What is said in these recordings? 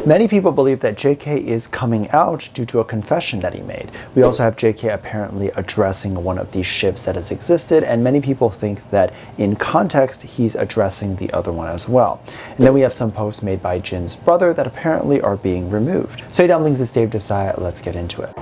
Many people believe that JK is coming out due to a confession that he made. We also have JK apparently addressing one of these ships that has existed, and many people think that in context he's addressing the other one as well. And then we have some posts made by Jin's brother that apparently are being removed. So hey Dumplings, it's Dave Desai, let's get into it.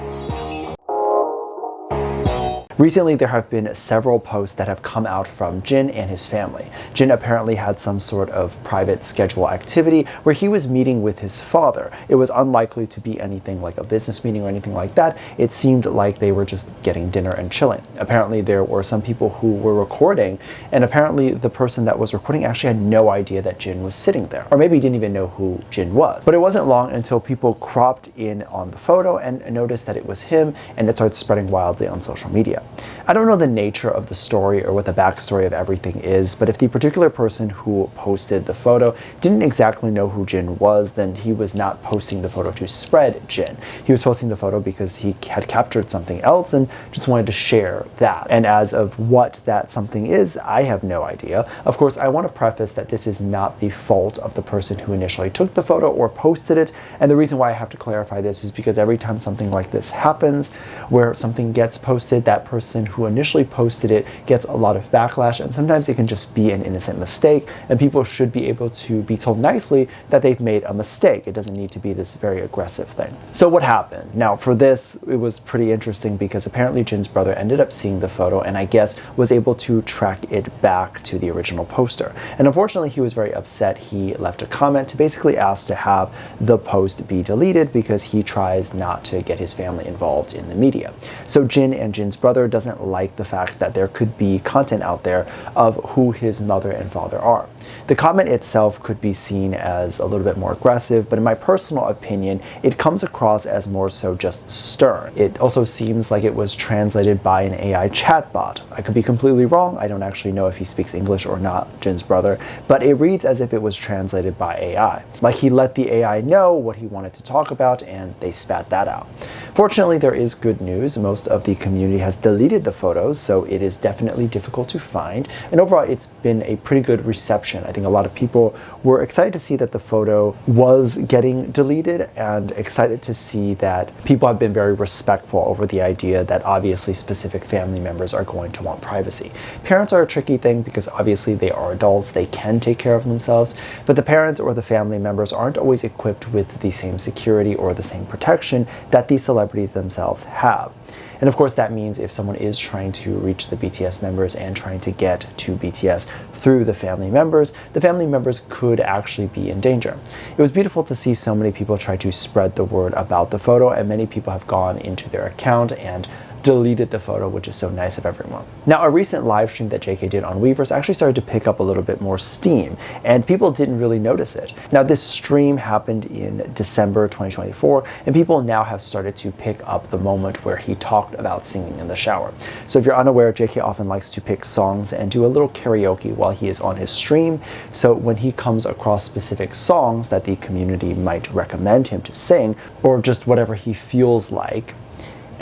Recently, there have been several posts that have come out from Jin and his family. Jin apparently had some sort of private schedule activity where he was meeting with his father. It was unlikely to be anything like a business meeting or anything like that. It seemed like they were just getting dinner and chilling. Apparently, there were some people who were recording, and apparently the person that was recording actually had no idea that Jin was sitting there, or maybe didn't even know who Jin was. But it wasn't long until people cropped in on the photo and noticed that it was him, and it started spreading wildly on social media. I don't know the nature of the story or what the backstory of everything is, but if the particular person who posted the photo didn't exactly know who Jin was, then he was not posting the photo to spread Jin. He was posting the photo because he had captured something else and just wanted to share that. And as of what that something is, I have no idea. Of course, I want to preface that this is not the fault of the person who initially took the photo or posted it. And the reason why I have to clarify this is because every time something like this happens, where something gets posted, that person who initially posted it gets a lot of backlash, and sometimes it can just be an innocent mistake, and people should be able to be told nicely that they've made a mistake. It doesn't need to be this very aggressive thing. So what happened? Now for this, it was pretty interesting because apparently Jin's brother ended up seeing the photo and I guess was able to track it back to the original poster. And unfortunately he was very upset. He left a comment to basically ask to have the post be deleted because he tries not to get his family involved in the media. So Jin and Jin's brother doesn't like the fact that there could be content out there of who his mother and father are. The comment itself could be seen as a little bit more aggressive, but in my personal opinion, it comes across as more so just stern. It also seems like it was translated by an AI chatbot. I could be completely wrong. I don't actually know if he speaks English or not, Jin's brother, but it reads as if it was translated by AI. Like he let the AI know what he wanted to talk about and they spat that out. Fortunately, there is good news. Most of the community has deleted the photos, so it is definitely difficult to find. And overall, it's been a pretty good reception. I think a lot of people were excited to see that the photo was getting deleted and excited to see that people have been very respectful over the idea that obviously specific family members are going to want privacy. Parents are a tricky thing because obviously they are adults, they can take care of themselves, but the parents or the family members aren't always equipped with the same security or the same protection that the celebrities themselves have. And of course that means if someone is trying to reach the BTS members and trying to get to BTS through the family members could actually be in danger. It was beautiful to see so many people try to spread the word about the photo, and many people have gone into their account and deleted the photo, which is so nice of everyone. Now, a recent live stream that JK did on Weverse actually started to pick up a little bit more steam, and people didn't really notice it. Now, this stream happened in December 2024, and people now have started to pick up the moment where he talked about singing in the shower. So if you're unaware, JK often likes to pick songs and do a little karaoke while he is on his stream. So when he comes across specific songs that the community might recommend him to sing, or just whatever he feels like,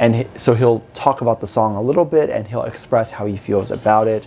and so he'll talk about the song a little bit and he'll express how he feels about it,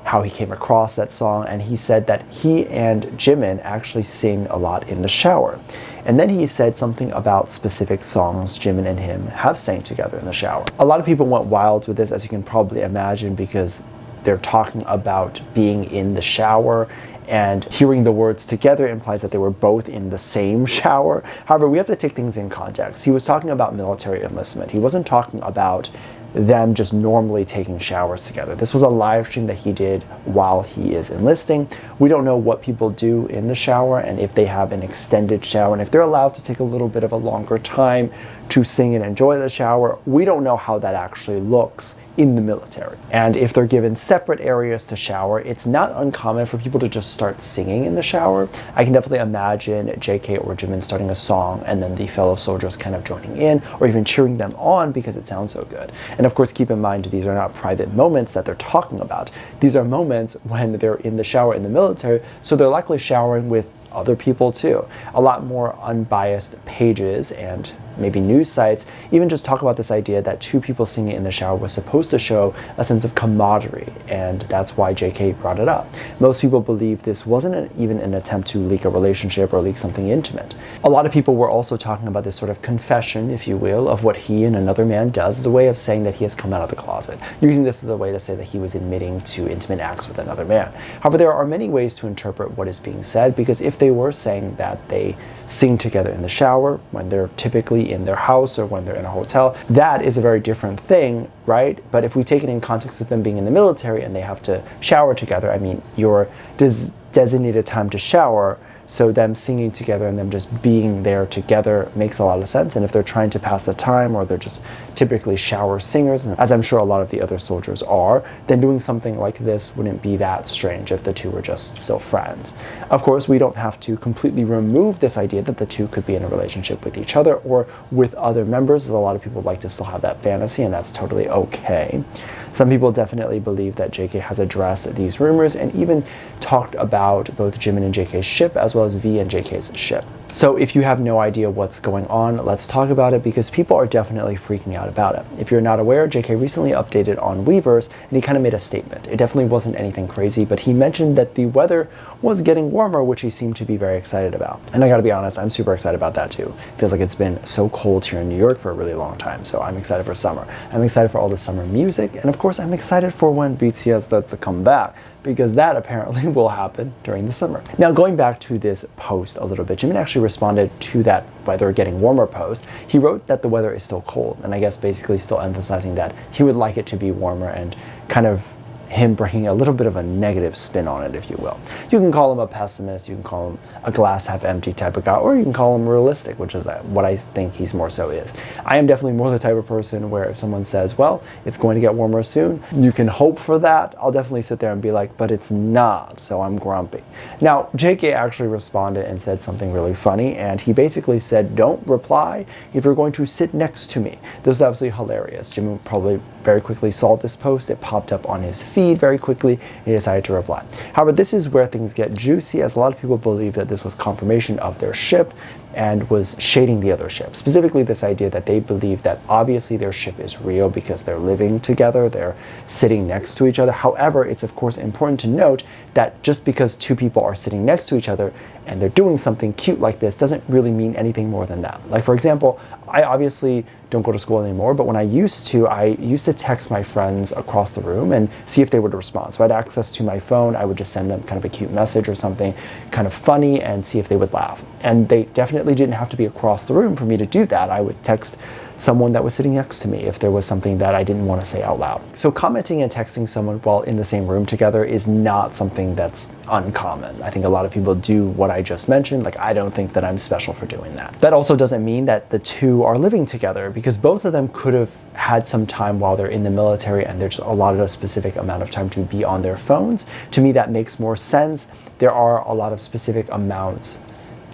how he came across that song, and he said that he and Jimin actually sing a lot in the shower. And then he said something about specific songs Jimin and him have sang together in the shower. A lot of people went wild with this, as you can probably imagine, because they're talking about being in the shower, and hearing the words together implies that they were both in the same shower. However, we have to take things in context. He was talking about military enlistment. He wasn't talking about them just normally taking showers together. This was a live stream that he did while he is enlisting. We don't know what people do in the shower and if they have an extended shower and if they're allowed to take a little bit of a longer time to sing and enjoy the shower. We don't know how that actually looks in the military. And if they're given separate areas to shower, it's not uncommon for people to just start singing in the shower. I can definitely imagine JK or Jimin starting a song and then the fellow soldiers kind of joining in or even cheering them on because it sounds so good. And of course, keep in mind, these are not private moments that they're talking about. These are moments when they're in the shower in the military, so they're likely showering with other people too. A lot more unbiased pages and maybe news sites even just talk about this idea that two people singing in the shower was supposed to show a sense of camaraderie, and that's why JK brought it up. Most people believe this wasn't even an attempt to leak a relationship or leak something intimate. A lot of people were also talking about this sort of confession, if you will, of what he and another man does as a way of saying that he has come out of the closet, using this as a way to say that he was admitting to intimate acts with another man. However, there are many ways to interpret what is being said, because if they were saying that they sing together in the shower when they're typically in their house or when they're in a hotel, that is a very different thing, right? But if we take it in context of them being in the military and they have to shower together, I mean, your designated time to shower, so them singing together and them just being there together makes a lot of sense. And if they're trying to pass the time, or they're just typically shower singers, as I'm sure a lot of the other soldiers are, then doing something like this wouldn't be that strange if the two were just still friends. Of course, we don't have to completely remove this idea that the two could be in a relationship with each other or with other members, as a lot of people like to still have that fantasy, and that's totally okay. Some people definitely believe that JK has addressed these rumors and even talked about both Jimin and JK's ship as well as V and JK's ship. So if you have no idea what's going on, let's talk about it, because people are definitely freaking out about it. If you're not aware, JK recently updated on Weverse and he kind of made a statement. It definitely wasn't anything crazy, but he mentioned that the weather was getting warmer, which he seemed to be very excited about. And I gotta be honest, I'm super excited about that too. It feels like it's been so cold here in New York for a really long time, so I'm excited for summer. I'm excited for all the summer music, and of course I'm excited for when BTS starts to come back, because that apparently will happen during the summer. Now, going back to this post a little bit, Jimin actually responded to that weather getting warmer post. He wrote that the weather is still cold, and I guess basically still emphasizing that he would like it to be warmer, and kind of him bringing a little bit of a negative spin on it, if you will. You can call him a pessimist, you can call him a glass half empty type of guy, or you can call him realistic, which is what I think he's more so is. I am definitely more the type of person where if someone says, well, it's going to get warmer soon, you can hope for that, I'll definitely sit there and be like, but it's not, so I'm grumpy. Now, JK actually responded and said something really funny, and he basically said, don't reply if you're going to sit next to me. This was absolutely hilarious. Jimin probably very quickly saw this post, it popped up on his feed very quickly, and he decided to reply. However, this is where things get juicy, as a lot of people believe that this was confirmation of their ship and was shading the other ship. Specifically, this idea that they believe that obviously their ship is real because they're living together, they're sitting next to each other. However, it's of course important to note that just because two people are sitting next to each other and they're doing something cute like this doesn't really mean anything more than that. Like, for example, I obviously don't go to school anymore, but when I used to text my friends across the room and see if they would respond. So I had access to my phone, I would just send them kind of a cute message or something kind of funny and see if they would laugh. And they definitely didn't have to be across the room for me to do that. I would text someone that was sitting next to me if there was something that I didn't want to say out loud. So commenting and texting someone while in the same room together is not something that's uncommon. I think a lot of people do what I just mentioned. Like, I don't think that I'm special for doing that. That also doesn't mean that the two are living together, because both of them could have had some time while they're in the military and they're just allotted a specific amount of time to be on their phones. To me, that makes more sense. There are a lot of specific amounts.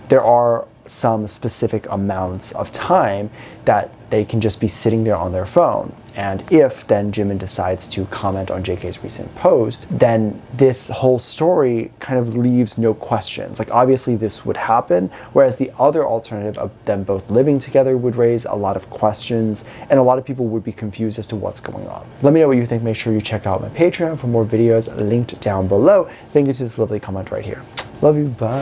There are some specific amounts of time that they can just be sitting there on their phone. And if then Jimin decides to comment on JK's recent post, then this whole story kind of leaves no questions. Like, obviously this would happen, whereas the other alternative of them both living together would raise a lot of questions, and a lot of people would be confused as to what's going on. Let me know what you think. Make sure you check out my Patreon for more videos linked down below. Thank you to this lovely comment right here. Love you, bye.